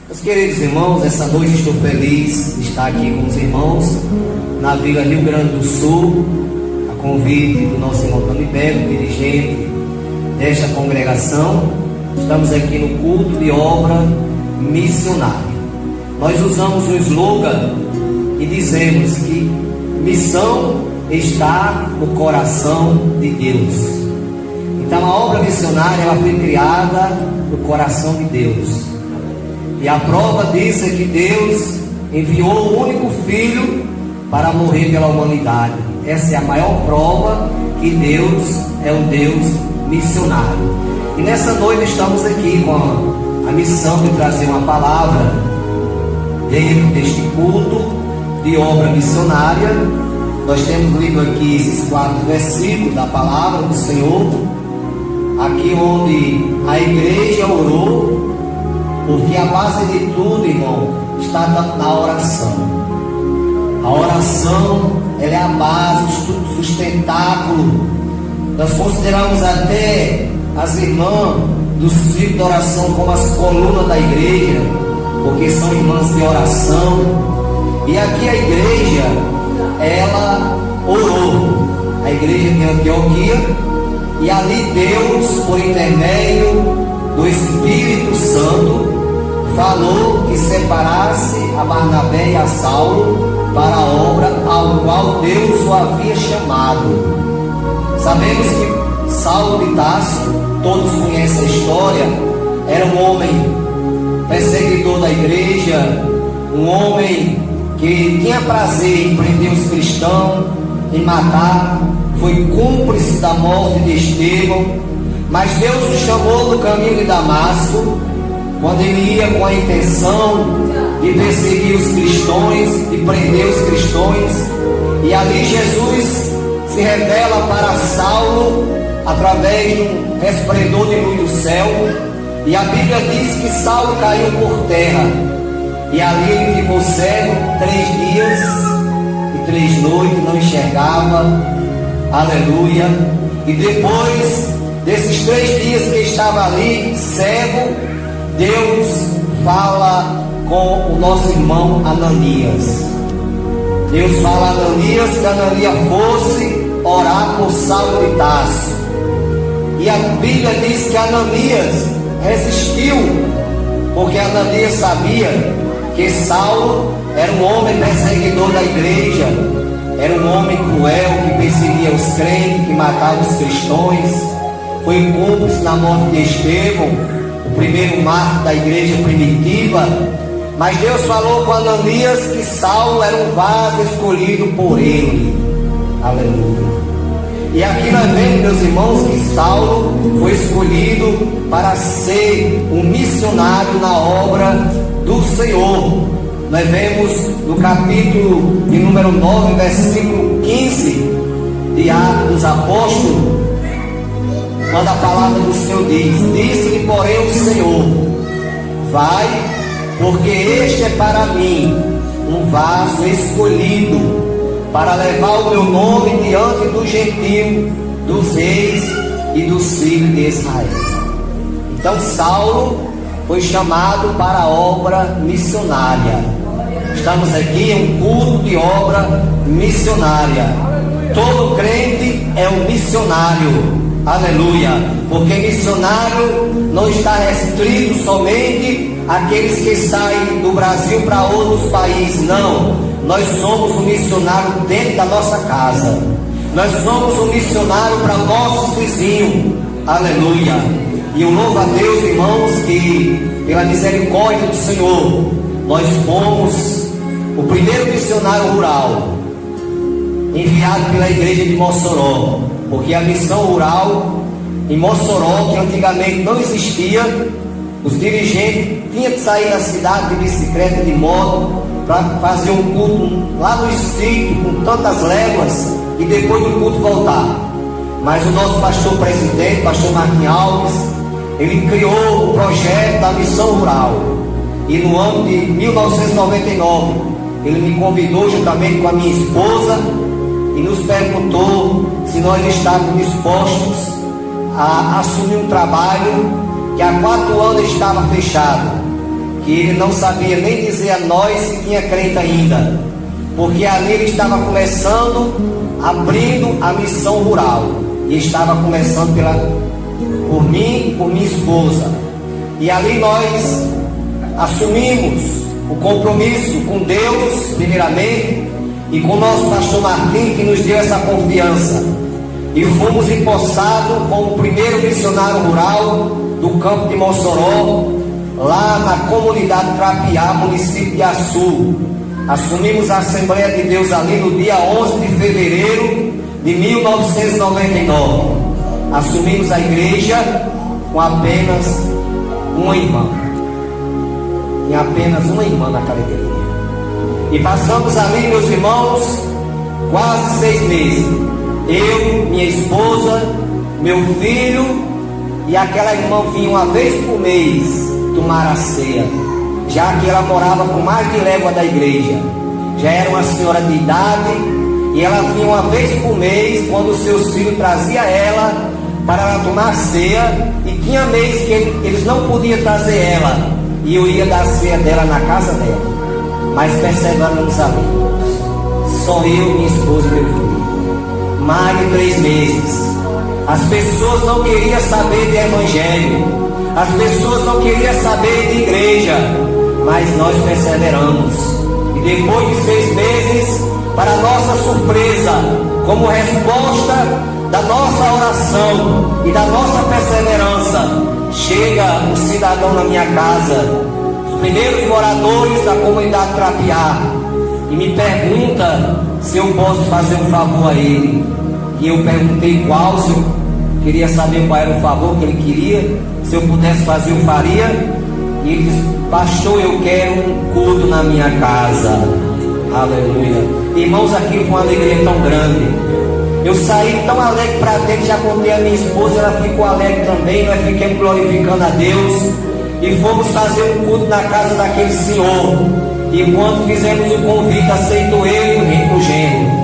Meus queridos irmãos, essa noite estou feliz de estar aqui com os irmãos na Vila Rio Grande do Sul, a convite do nosso irmão Toniberto, dirigente desta congregação. Estamos aqui no culto de obra missionária. Nós usamos um slogan e dizemos que missão está no coração de Deus. Então a obra missionária ela foi criada no coração de Deus. E a prova disso é que Deus enviou o único Filho para morrer pela humanidade. Essa é a maior prova que Deus é um Deus missionário. E nessa noite estamos aqui com a missão de trazer uma palavra dentro deste culto de obra missionária. Nós temos lido aqui esses 4 versículos da palavra do Senhor, aqui onde a igreja orou, porque a base de tudo, irmão, está na oração. A oração, ela é a base, o sustentáculo. Nós consideramos até as irmãs do ciclo de oração como as colunas da igreja, porque são irmãs de oração. E aqui a igreja, ela orou, a igreja de Antioquia, e ali Deus, por intermédio do Espírito Santo, falou que separasse a Barnabé e a Saulo para a obra ao qual Deus o havia chamado. Sabemos que Saulo de Tarso, todos conhecem a história, era um homem perseguidor da igreja, um homem que tinha prazer em prender os cristãos, em matar, foi cúmplice da morte de Estevão. Mas Deus o chamou no caminho de Damasco, quando ele ia com a intenção de perseguir os cristãos, de prender os cristãos. E ali Jesus se revela para Saulo através de um resplendor de luz do céu. E a Bíblia diz que Saulo caiu por terra. E ali ele ficou cego 3 dias e 3 noites, não enxergava. Aleluia. E depois desses 3 dias que estava ali cego, Deus fala com o nosso irmão Ananias. Deus fala a Ananias que Ananias fosse orar por Saulo de Tarso. E a Bíblia diz que Ananias resistiu, porque Ananias sabia que Saulo era um homem perseguidor da igreja, era um homem cruel que perseguia os crentes, que matava os cristãos. Foi cúmplice na morte de Estevão, o primeiro mártir da igreja primitiva. Mas Deus falou com Ananias que Saulo era um vaso escolhido por ele. Aleluia. E aqui nós vemos, meus irmãos, que Saulo foi escolhido para ser um missionário na obra do Senhor. Nós vemos no capítulo de número 9, versículo 15 de Atos dos Apóstolos, quando a palavra do Senhor diz: disse-lhe porém o Senhor, vai, porque este é para mim um vaso escolhido, para levar o meu nome diante do gentio, dos reis e dos filhos de Israel. Então Saulo foi chamado para a obra missionária. Estamos aqui em um culto de obra missionária. Todo crente é um missionário. Aleluia. Porque missionário não está restrito somente àqueles que saem do Brasil para outros países. Não. Nós somos um missionário dentro da nossa casa. Nós somos um missionário para nossos vizinhos. Aleluia. E eu louvo a Deus, irmãos, que pela misericórdia do Senhor, nós fomos o primeiro missionário rural enviado pela igreja de Mossoró. Porque a missão rural em Mossoró, que antigamente não existia, os dirigentes tinham que sair da cidade de bicicleta, de moto, para fazer um culto lá no sítio, com tantas léguas, e depois do culto voltar. Mas o nosso pastor presidente, pastor Marquinhos Alves, ele criou o projeto da missão rural. E no ano de 1999, ele me convidou juntamente com a minha esposa e nos perguntou se nós estávamos dispostos a assumir um trabalho que há 4 anos estava fechado, que ele não sabia nem dizer a nós se tinha crente ainda, porque ali ele estava começando, abrindo a missão rural, e estava começando por mim e por minha esposa, e ali nós assumimos o compromisso com Deus primeiramente, e com o nosso pastor Martim, que nos deu essa confiança, e fomos empossados como primeiro missionário rural do campo de Mossoró, lá na comunidade Trapiá, município de Açu. Assumimos a Assembleia de Deus ali no dia 11 de fevereiro de 1999. Assumimos a igreja com apenas uma irmã. Tinha apenas uma irmã naquela igreja. E passamos ali, meus irmãos, quase 6 meses. Eu, minha esposa, meu filho e aquela irmã vinha uma vez por mês tomar a ceia, já que ela morava com mais de légua da igreja. Já era uma senhora de idade e ela vinha uma vez por mês, quando os seus filhos traziam ela para ela tomar ceia, e tinha mês que eles não podiam trazer ela, e eu ia dar a ceia dela na casa dela. Mas perseveramos ali, só eu, minha esposa e meu filho. Mais de 3 meses. As pessoas não queriam saber de evangelho, as pessoas não queriam saber de igreja, mas nós perseveramos. E depois de 6 meses, para nossa surpresa, como resposta da nossa oração e da nossa perseverança, chega um cidadão na minha casa, primeiros moradores da comunidade Trapiá, e me pergunta se eu posso fazer um favor a ele. E eu perguntei qual, se eu queria saber qual era o favor que ele queria, se eu pudesse fazer, eu faria. E ele disse: pastor, eu quero um culto na minha casa. Aleluia. Irmãos, aquilo foi uma alegria tão grande. Eu saí tão alegre para dentro, já contei a minha esposa, ela ficou alegre também. Nós ficamos glorificando a Deus e fomos fazer um culto na casa daquele senhor. E quando fizemos o convite, aceitou ele e o genro.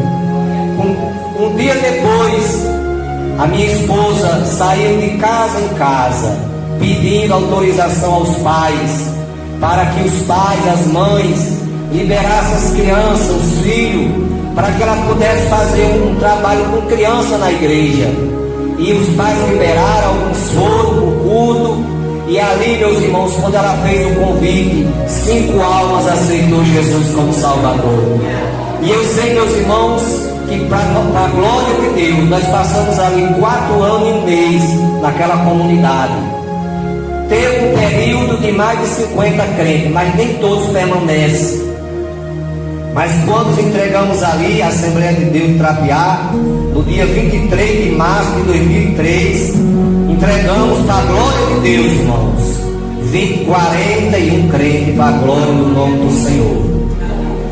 Um dia depois, a minha esposa saiu de casa em casa, pedindo autorização aos pais, para que os pais, as mães, liberassem as crianças, os filhos, para que ela pudesse fazer um trabalho com criança na igreja. E os pais liberaram, alguns foram para o culto. E ali, meus irmãos, quando ela fez o convite, 5 almas aceitou Jesus como Salvador. E eu sei, meus irmãos, que para a glória de Deus, nós passamos ali 4 anos e 1 mês naquela comunidade. Teve um período de mais de 50 crentes, mas nem todos permanecem. Mas quando entregamos ali a Assembleia de Deus de Trapiá, no dia 23 de março de 2003, entregamos para a glória de Deus, irmãos, 41 crentes para a glória do nome do Senhor.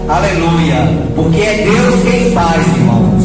Aleluia, porque é Deus quem faz, irmãos.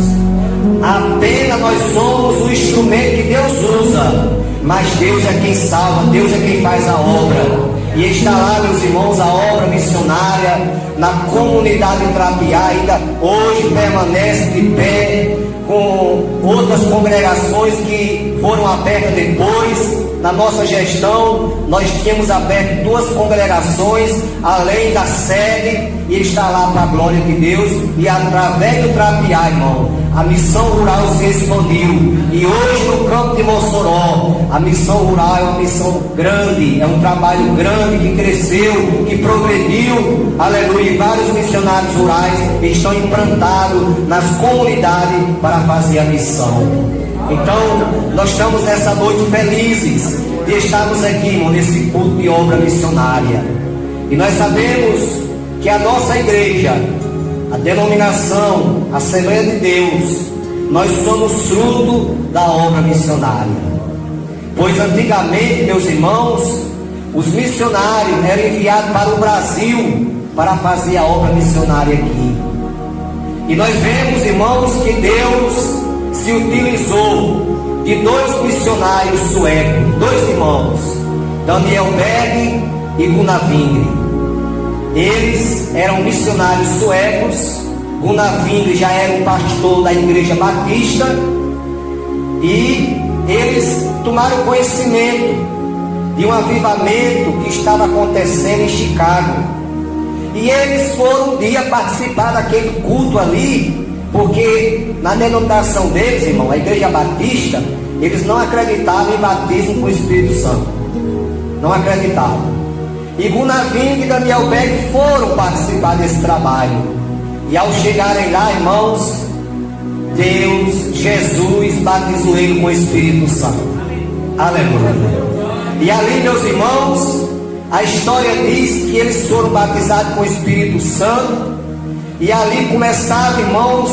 Apenas nós somos o instrumento que Deus usa, mas Deus é quem salva, Deus é quem faz a obra. E está lá, meus irmãos, a obra missionária na comunidade de Trapiá, ainda hoje permanece de pé, com outras congregações que foram abertas depois. Na nossa gestão, nós tínhamos aberto 2 congregações, além da sede, e está lá para a glória de Deus. E através do Trapiá, irmão, a missão rural se expandiu. E hoje no campo de Mossoró, a missão rural é uma missão grande, é um trabalho grande que cresceu, que progrediu. Aleluia. E vários missionários rurais estão implantados nas comunidades para fazer a missão. Então, nós estamos nessa noite felizes de estarmos aqui, irmão, nesse culto de obra missionária. E nós sabemos que a nossa igreja, a denominação Assembleia de Deus, nós somos fruto da obra missionária. Pois antigamente, meus irmãos, os missionários eram enviados para o Brasil para fazer a obra missionária aqui. E nós vemos, irmãos, que Deus se utilizou de 2 missionários suecos, 2 irmãos, Daniel Berg e Gunnar Wingre. Eles eram missionários suecos. Gunnar Wingre já era um pastor da igreja batista, e eles tomaram conhecimento de um avivamento que estava acontecendo em Chicago. E eles foram um dia participar daquele culto ali, porque na denominação deles, irmão, a Igreja Batista, eles não acreditavam em batismo com o Espírito Santo. Não acreditavam. E Gunaving e Daniel Beck foram participar desse trabalho. E ao chegarem lá, irmãos, Deus, Jesus, batizou ele com o Espírito Santo. Aleluia. E ali, meus irmãos, a história diz que eles foram batizados com o Espírito Santo. E ali começaram, irmãos,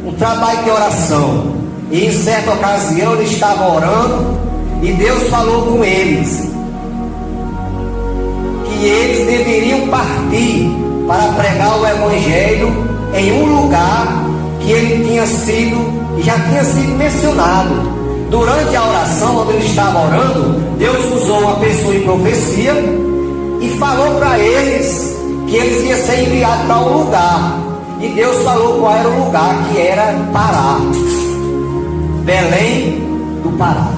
um trabalho de oração. E em certa ocasião eles estavam orando, e Deus falou com eles que eles deveriam partir para pregar o Evangelho em um lugar que ele tinha sido, já tinha sido mencionado. Durante a oração, quando ele estava orando, Deus usou uma pessoa em profecia e falou para eles que eles iam ser enviados para um lugar. E Deus falou qual era o lugar, que era Pará, Belém do Pará.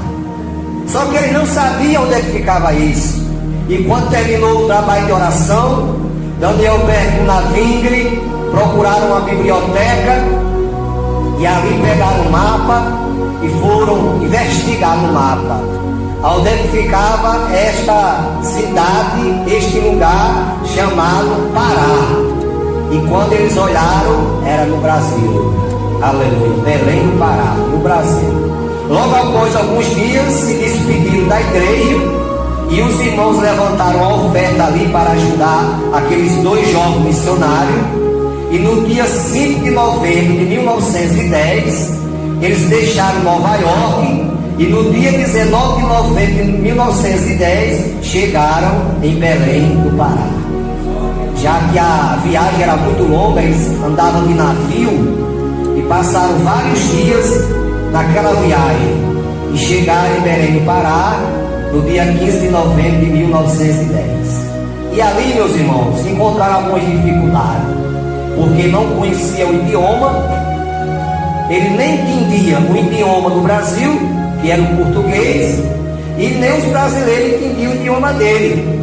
Só que eles não sabiam onde é que ficava isso. E quando terminou o trabalho de oração, Daniel Beck e Gunaving procuraram uma biblioteca e ali pegaram o mapa e foram investigar no mapa onde é que ficava esta cidade, este lugar chamado Pará. E quando eles olharam, era no Brasil. Aleluia. Belém do Pará, no Brasil. Logo após alguns dias, se despediram da igreja e os irmãos levantaram a oferta ali para ajudar aqueles dois jovens missionários. E no dia 5 de novembro de 1910, eles deixaram Nova York. E no dia 19 de novembro de 1910, chegaram em Belém do Pará. Já que a viagem era muito longa, eles andavam de navio e passaram vários dias naquela viagem. E chegaram em Belém do Pará no dia 15 de novembro de 1910. E ali, meus irmãos, encontraram algumas dificuldades, porque não conhecia o idioma. Ele nem entendia o idioma do Brasil, que era o português, e nem os brasileiros entendiam o idioma dele.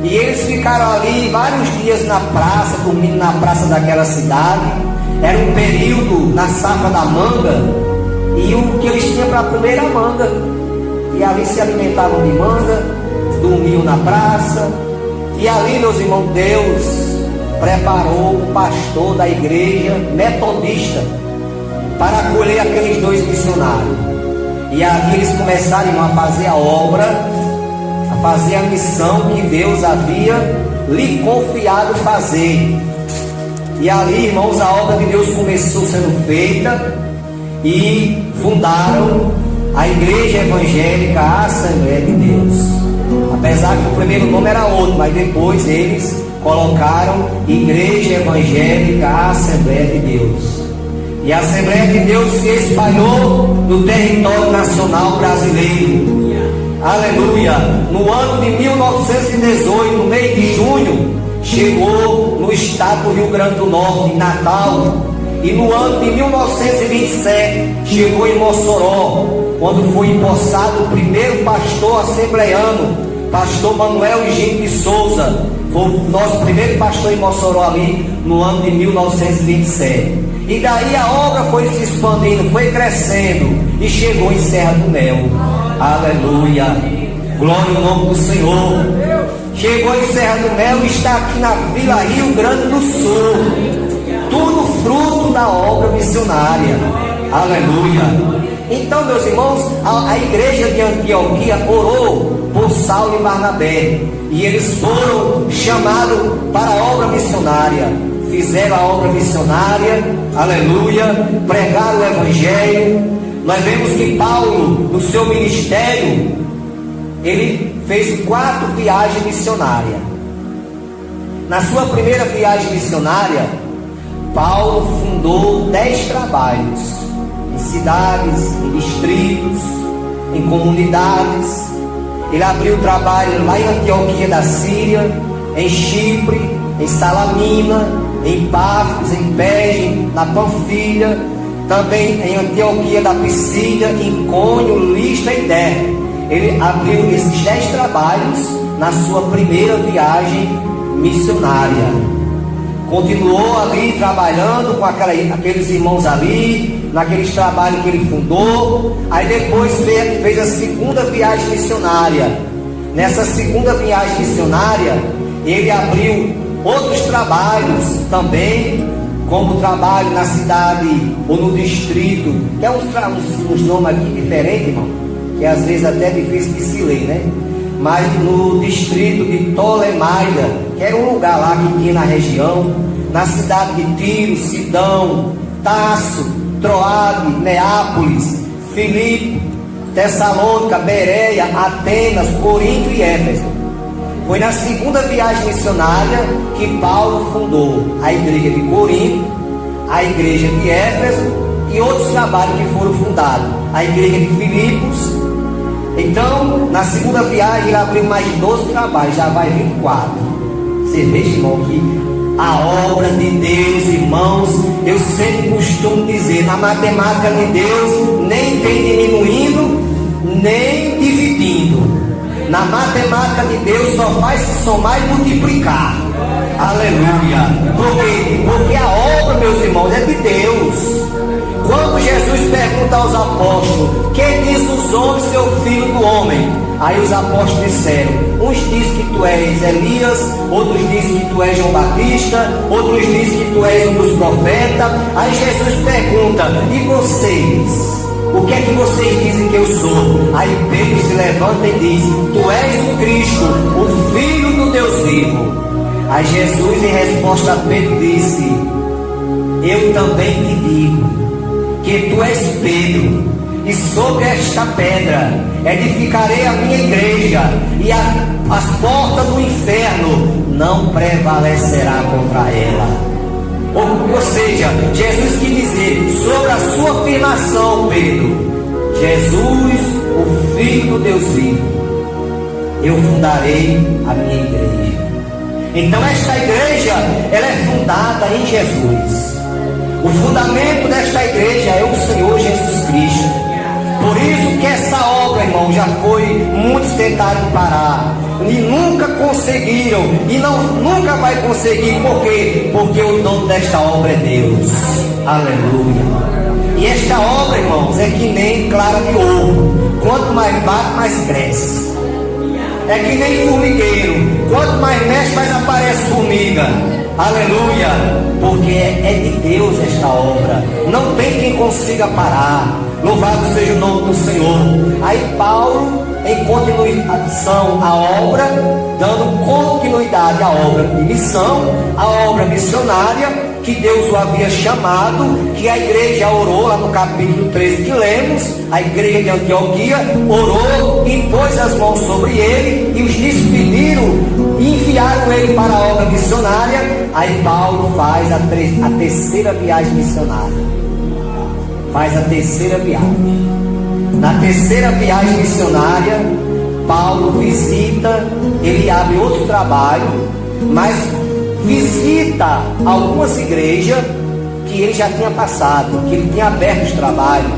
E eles ficaram ali vários dias na praça, dormindo na praça daquela cidade. Era um período na safra da manga, e o que eles tinham para comer era manga. E ali se alimentavam de manga, dormiam na praça. E ali, meus irmãos, Deus preparou o pastor da igreja metodista para acolher aqueles dois missionários. E ali eles começaram a fazer a obra, a fazer a missão que Deus havia lhe confiado fazer. E ali, irmãos, a obra de Deus começou sendo feita e fundaram a Igreja Evangélica Assembleia de Deus. Apesar que o primeiro nome era outro, mas depois eles colocaram Igreja Evangélica Assembleia de Deus. E a Assembleia de Deus se espalhou no território nacional brasileiro. Aleluia. No ano de 1918, no mês de junho, chegou no estado do Rio Grande do Norte, em Natal. E no ano de 1927, chegou em Mossoró, quando foi empossado o primeiro pastor assembleiano, pastor Manuel Higino de Souza. Foi o nosso primeiro pastor em Mossoró ali, no ano de 1927. E daí a obra foi se expandindo, foi crescendo e chegou em Serra do Mel. Aleluia. Glória ao nome do Senhor. Chegou em Serra do Mel e está aqui na Vila Rio Grande do Sul. Tudo fruto da obra missionária. Aleluia. Então, meus irmãos, a igreja de Antioquia orou por Saulo e Barnabé. E eles foram chamados para a obra missionária. Fizeram a obra missionária, aleluia, pregaram o Evangelho. Nós vemos que Paulo, no seu ministério, ele fez 4 viagens missionárias. Na sua primeira viagem missionária, Paulo fundou 10 trabalhos, em cidades, em distritos, em comunidades. Ele abriu trabalho lá em Antioquia da Síria, em Chipre, em Salamina, em Pafos, em Perge, na Panfilha, também em Antioquia da Pisídia, em Cônio, Listra e Derbe. ele abriu esses 10 trabalhos na sua primeira viagem missionária. Continuou ali trabalhando com aqueles irmãos ali, naqueles trabalhos que ele fundou. Aí depois fez a segunda viagem missionária. Nessa segunda viagem missionária, ele abriu outros trabalhos também, como trabalho na cidade ou no distrito, que é uns nomes aqui diferentes, irmão, que às vezes até é difícil de se ler, né? Mas no distrito de Ptolemaida, que era um lugar lá que tinha na região, na cidade de Tiro, Sidão, Tarso, Troade, Neápolis, Filipe, Tessalônica, Bereia, Atenas, Corinto e Éfeso. Foi na segunda viagem missionária que Paulo fundou a igreja de Corinto, a igreja de Éfeso e outros trabalhos que foram fundados, a igreja de Filipos. Então, na segunda viagem ele abriu mais de 12 trabalhos, já vai 24. Você veja, irmão, que a obra de Deus, irmãos, eu sempre costumo dizer, na matemática de Deus, nem tem diminuindo, nem dividindo. Na matemática de Deus só vai se somar e multiplicar. Aleluia. Por quê? Porque a obra, meus irmãos, é de Deus. Quando Jesus pergunta aos apóstolos: quem diz os homens ser o filho do homem? Aí os apóstolos disseram: uns dizem que tu és Elias, outros dizem que tu és João Batista, outros dizem que tu és um dos profetas. Aí Jesus pergunta: e vocês? O que é que vocês dizem que eu sou? Aí Pedro se levanta e diz: tu és o Cristo, o Filho do Deus vivo. Aí Jesus, em resposta a Pedro, disse: eu também te digo que tu és Pedro, e sobre esta pedra edificarei a minha igreja, e as portas do inferno não prevalecerá contra ela. Ou seja, Jesus quis dizer sobre a sua afirmação, Pedro: Jesus, o Filho do Deus vivo, eu fundarei a minha igreja. Então esta igreja, ela é fundada em Jesus. O fundamento desta igreja é o Senhor Jesus Cristo. Por isso que essa obra, irmão, já foi, muitos tentaram parar e nunca conseguiram, e nunca vai conseguir. Por quê? Porque o dono desta obra é Deus. Aleluia. E esta obra, irmãos, é que nem clara de ovo. Quanto mais bate, mais cresce. É que nem formigueiro. Quanto mais mexe, mais aparece formiga. Aleluia. Porque é de Deus esta obra. Não tem quem consiga parar. Louvado seja o nome do Senhor. Aí Paulo, em continuação à obra, dando continuidade à obra de missão, à obra missionária que Deus o havia chamado, que a igreja orou lá no capítulo 13 que lemos. A igreja de Antioquia orou, impôs as mãos sobre ele e os despediram e enviaram ele para a obra missionária. Aí Paulo faz a terceira viagem missionária. Faz a terceira viagem. Na terceira viagem missionária, Paulo visita, ele abre outro trabalho, mas visita algumas igrejas que ele já tinha passado, que ele tinha aberto os trabalhos.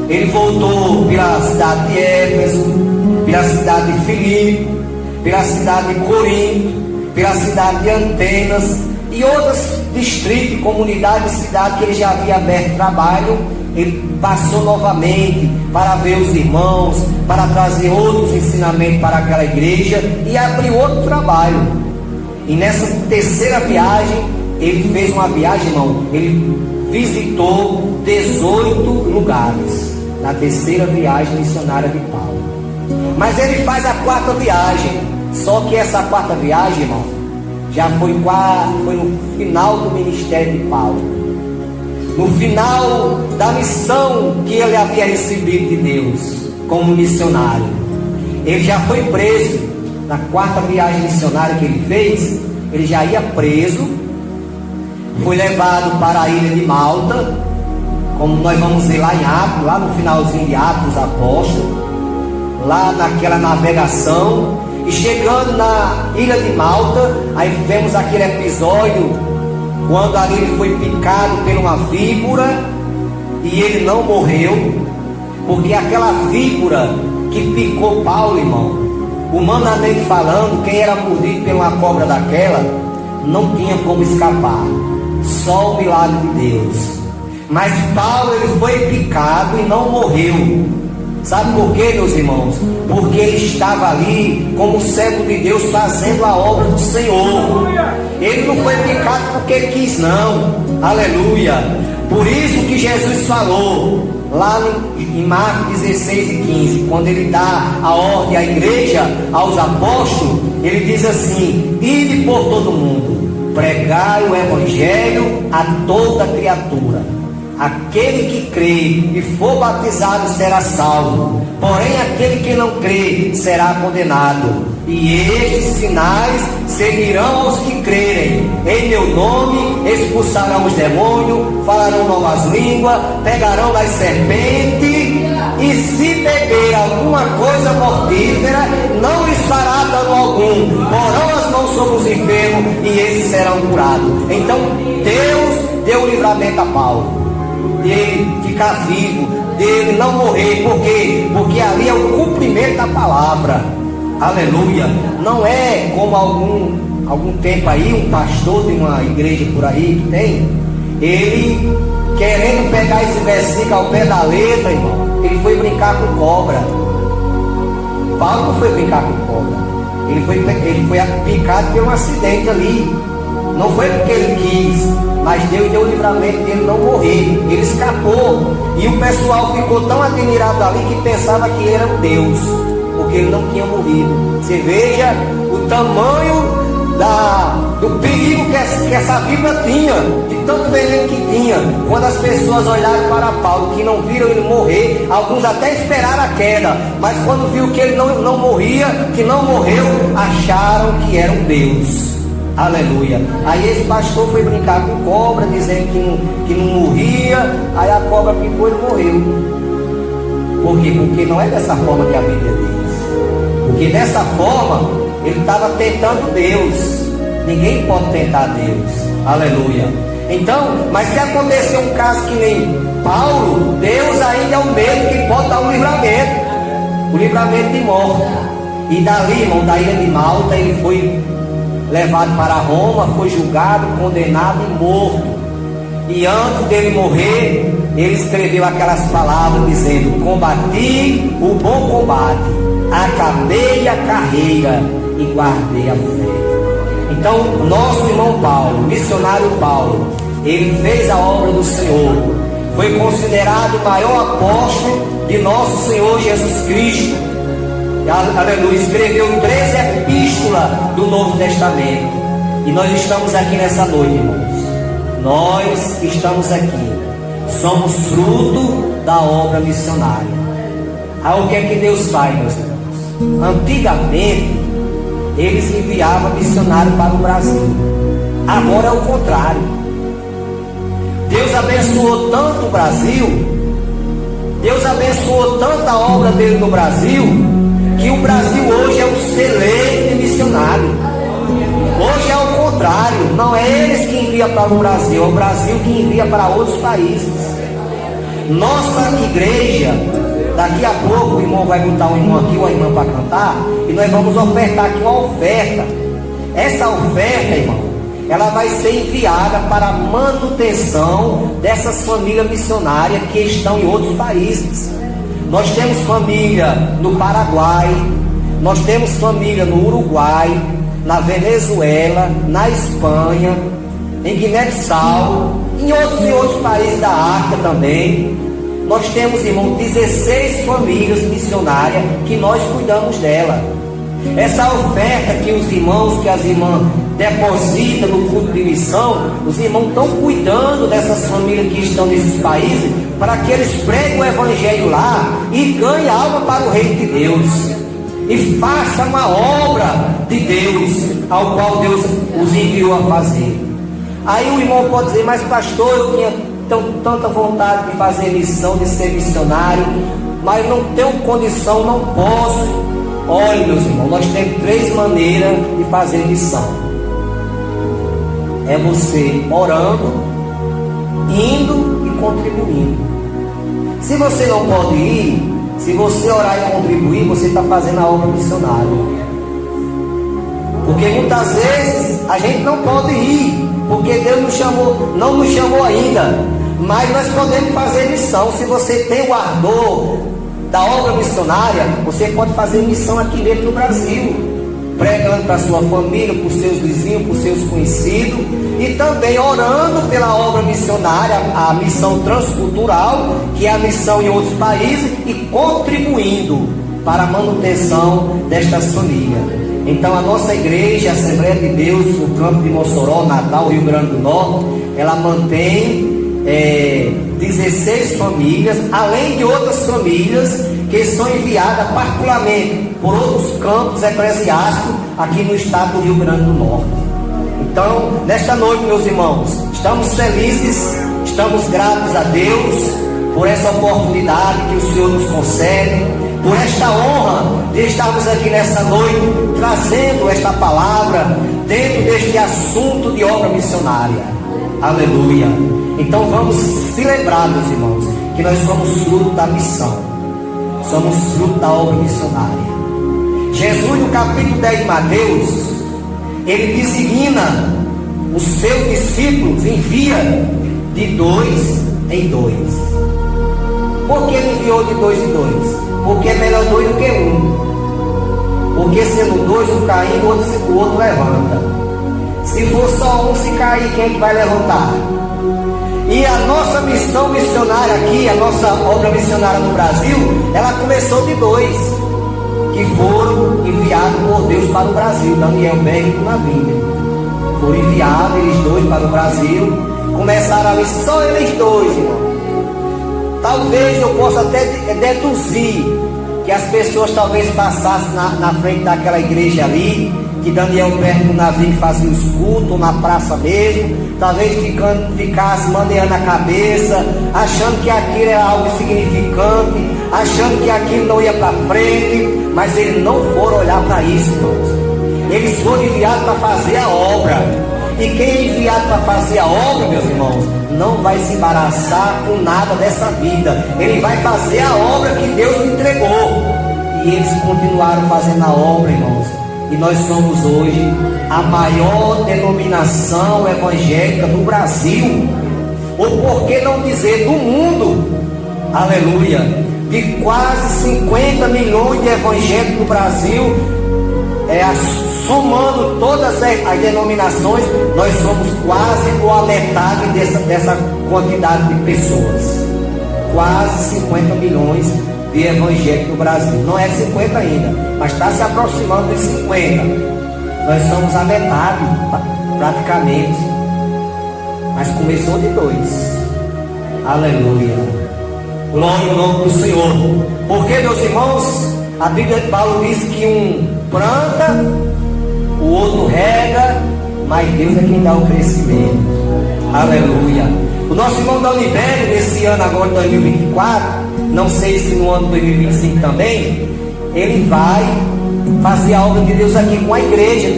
Ele voltou pela cidade de Éfeso, pela cidade de Filipe, pela cidade de Corinto, pela cidade de Atenas e outros distritos, comunidades, cidades que ele já havia aberto trabalho. Ele passou novamente para ver os irmãos, para trazer outros ensinamentos para aquela igreja e abriu outro trabalho. E nessa terceira viagem, ele fez uma viagem, irmão, ele visitou 18 lugares na terceira viagem missionária de Paulo. Mas ele faz a quarta viagem. Só que essa quarta viagem, irmão, já foi no final do ministério de Paulo, no final da missão que ele havia recebido de Deus como missionário. Ele já foi preso. Na quarta viagem missionária que ele fez, ele já ia preso, foi levado para a ilha de Malta, como nós vamos ver lá em Atos, lá no finalzinho de Atos dos Apóstolos, lá naquela navegação. E chegando na ilha de Malta, aí vemos aquele episódio quando ali ele foi picado por uma víbora e ele não morreu, porque aquela víbora que picou Paulo, irmão, humanamente falando, quem era mordido por uma cobra daquela não tinha como escapar, só o milagre de Deus. Mas Paulo, ele foi picado e não morreu. Sabe por quê, meus irmãos? Porque ele estava ali como servo de Deus, fazendo a obra do Senhor. Ele não foi picado porque ele quis, não. Aleluia. Por isso que Jesus falou lá em Marcos 16 e 15, quando ele dá a ordem à igreja, aos apóstolos, ele diz assim: ide por todo mundo, pregai o evangelho a toda criatura. Aquele que crê e for batizado será salvo, porém aquele que não crê será condenado. E estes sinais seguirão aos que crerem: em meu nome expulsarão os demônios, falarão novas línguas, pegarão das serpentes, e se beber alguma coisa mortífera, não lhes fará dano algum, porão as mãos sobre os enfermos e esses serão curados. Então Deus deu o livramento a Paulo, dele ficar vivo, dele não morrer. Por quê? Porque ali é o cumprimento da palavra. Aleluia. Não é como algum tempo aí, um pastor de uma igreja por aí que tem, ele querendo pegar esse versículo ao pé da letra, irmão, ele foi brincar com cobra. Paulo não foi brincar com cobra, ele foi picado por um acidente ali. Não foi porque ele quis, mas Deus deu o livramento dele não morrer. Ele escapou. E o pessoal ficou tão admirado ali que pensava que ele era um Deus, porque ele não tinha morrido. Você veja o tamanho do perigo que essa Bíblia tinha, de tanto veneno que tinha. Quando as pessoas olharam para Paulo, que não viram ele morrer, alguns até esperaram a queda, mas quando viu que ele não morria, que não morreu, acharam que era um Deus. Aleluia. Aí esse pastor foi brincar com cobra, dizendo que não morria. Aí a cobra picou e ele morreu. Por quê? Porque não é dessa forma que a Bíblia diz. Porque dessa forma ele estava tentando Deus. Ninguém pode tentar Deus. Aleluia. Então, mas se acontecer um caso que nem Paulo, Deus ainda é o mesmo que pode dar um livramento. O livramento de morte. E dali, irmão, da ilha de Malta, ele foi levado para Roma, foi julgado, condenado e morto. E antes dele morrer, ele escreveu aquelas palavras dizendo: combati o bom combate, acabei a carreira e guardei a fé. Então, nosso irmão Paulo, missionário Paulo, ele fez a obra do Senhor, foi considerado o maior apóstolo de nosso Senhor Jesus Cristo. Aleluia. Escreveu 13 epístolas do Novo Testamento. E nós estamos aqui nessa noite, irmãos. Nós que estamos aqui somos fruto da obra missionária. Aí o que é que Deus faz, meus irmãos? Antigamente eles enviavam missionário para o Brasil. Agora é o contrário. Deus abençoou tanto o Brasil, Deus abençoou tanta obra dele no Brasil, que o Brasil hoje é um celeiro de missionário. Hoje é o contrário. Não é eles que enviam para o Brasil, é o Brasil que envia para outros países. Nossa igreja, daqui a pouco o irmão vai botar um irmão aqui, uma irmã para cantar, e nós vamos ofertar aqui uma oferta. Essa oferta, irmão, ela vai ser enviada para a manutenção dessas famílias missionárias que estão em outros países. Nós temos família no Paraguai, nós temos família no Uruguai, na Venezuela, na Espanha, em Guiné-Bissau, em outros países da África também. Nós temos, irmão, 16 famílias missionárias que nós cuidamos dela. Essa oferta que os irmãos, que as irmãs depositam no culto de missão, os irmãos estão cuidando dessas famílias que estão nesses países, para que eles preguem o evangelho lá e ganhem alma para o reino de Deus, e façam uma obra de Deus, ao qual Deus os enviou a fazer. Aí o irmão pode dizer: mas pastor, eu tinha tanta vontade de fazer missão, de ser missionário, mas não tenho condição, não posso. Olha, meus irmãos, nós temos 3 maneiras de fazer missão. É você orando, indo e contribuindo. Se você não pode ir, Se você orar e contribuir, você está fazendo a obra missionária. Porque muitas vezes a gente não pode ir, porque Deus não nos chamou ainda. Mas nós podemos fazer missão. Se você tem o ardor da obra missionária, você pode fazer missão aqui mesmo no Brasil, pregando para a sua família, para os seus vizinhos, para os seus conhecidos, e também orando pela obra missionária, a missão transcultural, que é a missão em outros países, e contribuindo para a manutenção destas famílias. Então a nossa igreja, a Assembleia de Deus, no campo de Mossoró, Natal, Rio Grande do Norte, ela mantém 16 famílias, além de outras famílias que são enviadas particularmente por outros campos eclesiásticos aqui no estado do Rio Grande do Norte. Então, nesta noite, meus irmãos, estamos felizes, estamos gratos a Deus por essa oportunidade que o Senhor nos concede, por esta honra de estarmos aqui nessa noite trazendo esta palavra dentro deste assunto de obra missionária. Aleluia! Então vamos se lembrar, meus irmãos, que nós somos fruto da missão, somos fruto da obra missionária. Jesus, no capítulo 10 de Mateus, ele designa os seus discípulos, envia de 2 em 2. Por que ele enviou de 2 em 2? Porque é melhor 2 do que 1. Porque sendo 2, um caindo, o outro levanta. Se for só um, se cair, quem é que vai levantar? E a nossa missão missionária aqui, a nossa obra missionária no Brasil, ela começou de 2 que foram enviados por Deus para o Brasil, Daniel Berg e Navinha. Foram enviados eles 2 para o Brasil, começaram ali só eles 2, irmão. Talvez eu possa até deduzir que as pessoas talvez passassem na frente daquela igreja ali, que Daniel Berg e Navinha faziam os cultos na praça mesmo, talvez ficasse mandeando a cabeça, achando que aquilo era algo insignificante, achando que aquilo não ia para frente, mas eles não foram olhar para isso, irmãos. Eles foram enviados para fazer a obra. E quem é enviado para fazer a obra, meus irmãos, não vai se embaraçar com nada dessa vida. Ele vai fazer a obra que Deus lhe entregou. E eles continuaram fazendo a obra, irmãos. E nós somos hoje a maior denominação evangélica do Brasil, ou por que não dizer do mundo. Aleluia! De quase 50 milhões de evangélicos no Brasil, somando todas as denominações, nós somos quase a metade dessa quantidade de pessoas. Quase 50 milhões de evangélicos no Brasil. Não é 50 ainda, mas está se aproximando de 50. Nós somos a metade, praticamente. Mas começou de 2. Aleluia! Glória ao nome do Senhor. Porque, meus irmãos, a Bíblia de Paulo diz que um planta, o outro rega, mas Deus é quem dá o crescimento. Aleluia! O nosso irmão da Universal, nesse ano agora, 2024, não sei se no ano 2025 também, ele vai fazer a obra de Deus aqui com a igreja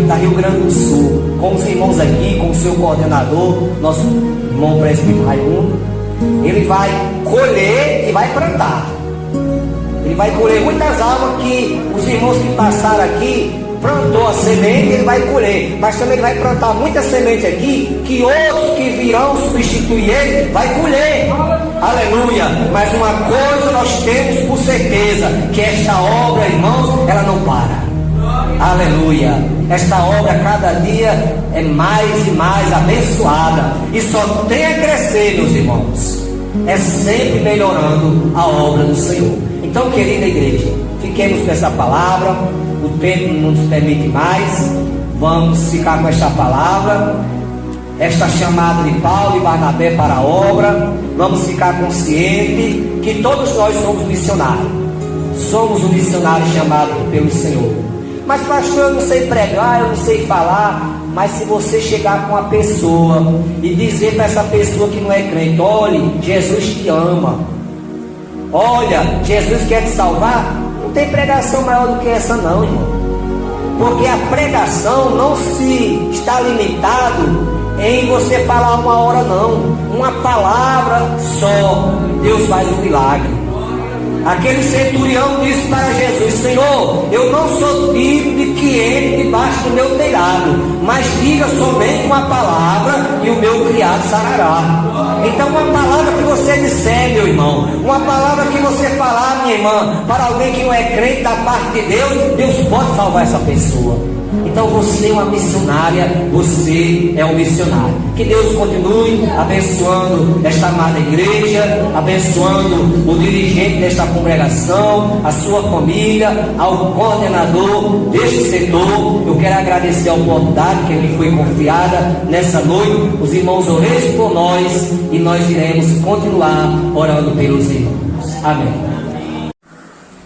da Rio Grande do Sul, com os irmãos aqui, com o seu coordenador, nosso irmão presbítero Raimundo. Ele vai colher e vai plantar. Ele vai colher muitas árvores que os irmãos que passaram aqui plantou a semente, ele vai colher, mas também ele vai plantar muita semente aqui, que outros que virão substituir ele, vai colher. Aleluia! Mas uma coisa nós temos por certeza, que esta obra, irmãos, ela não para. Aleluia! Esta obra cada dia é mais e mais abençoada, e só tem a crescer, meus irmãos. É sempre melhorando a obra do Senhor. Então, querida igreja, fiquemos com essa palavra. O tempo não nos permite mais. Vamos ficar com esta palavra, esta chamada de Paulo e Barnabé para a obra. Vamos ficar conscientes que todos nós somos missionários. Somos um missionário chamado pelo Senhor. Mas pastor, eu não sei pregar, eu não sei falar. Mas se você chegar com uma pessoa e dizer para essa pessoa que não é crente: olhe, Jesus te ama, olha, Jesus quer te salvar, não tem pregação maior do que essa não, irmão. Porque a pregação não se está limitado em você falar uma hora, não. Uma palavra só, Deus faz um milagre. Aquele centurião disse para Jesus: Senhor, eu não sou digno de que entre debaixo do meu telhado, mas diga somente uma palavra e o meu criado sarará. Então, uma palavra que você disser, meu irmão, uma palavra que você falar, minha irmã, para alguém que não é crente da parte de Deus, Deus pode salvar essa pessoa. Então você é uma missionária, você é um missionário. Que Deus continue abençoando esta amada igreja, abençoando o dirigente desta congregação, a sua família, ao coordenador deste setor. Eu quero agradecer a oportunidade que me foi confiada nessa noite. Os irmãos orem por nós e nós iremos continuar orando pelos irmãos. Amém.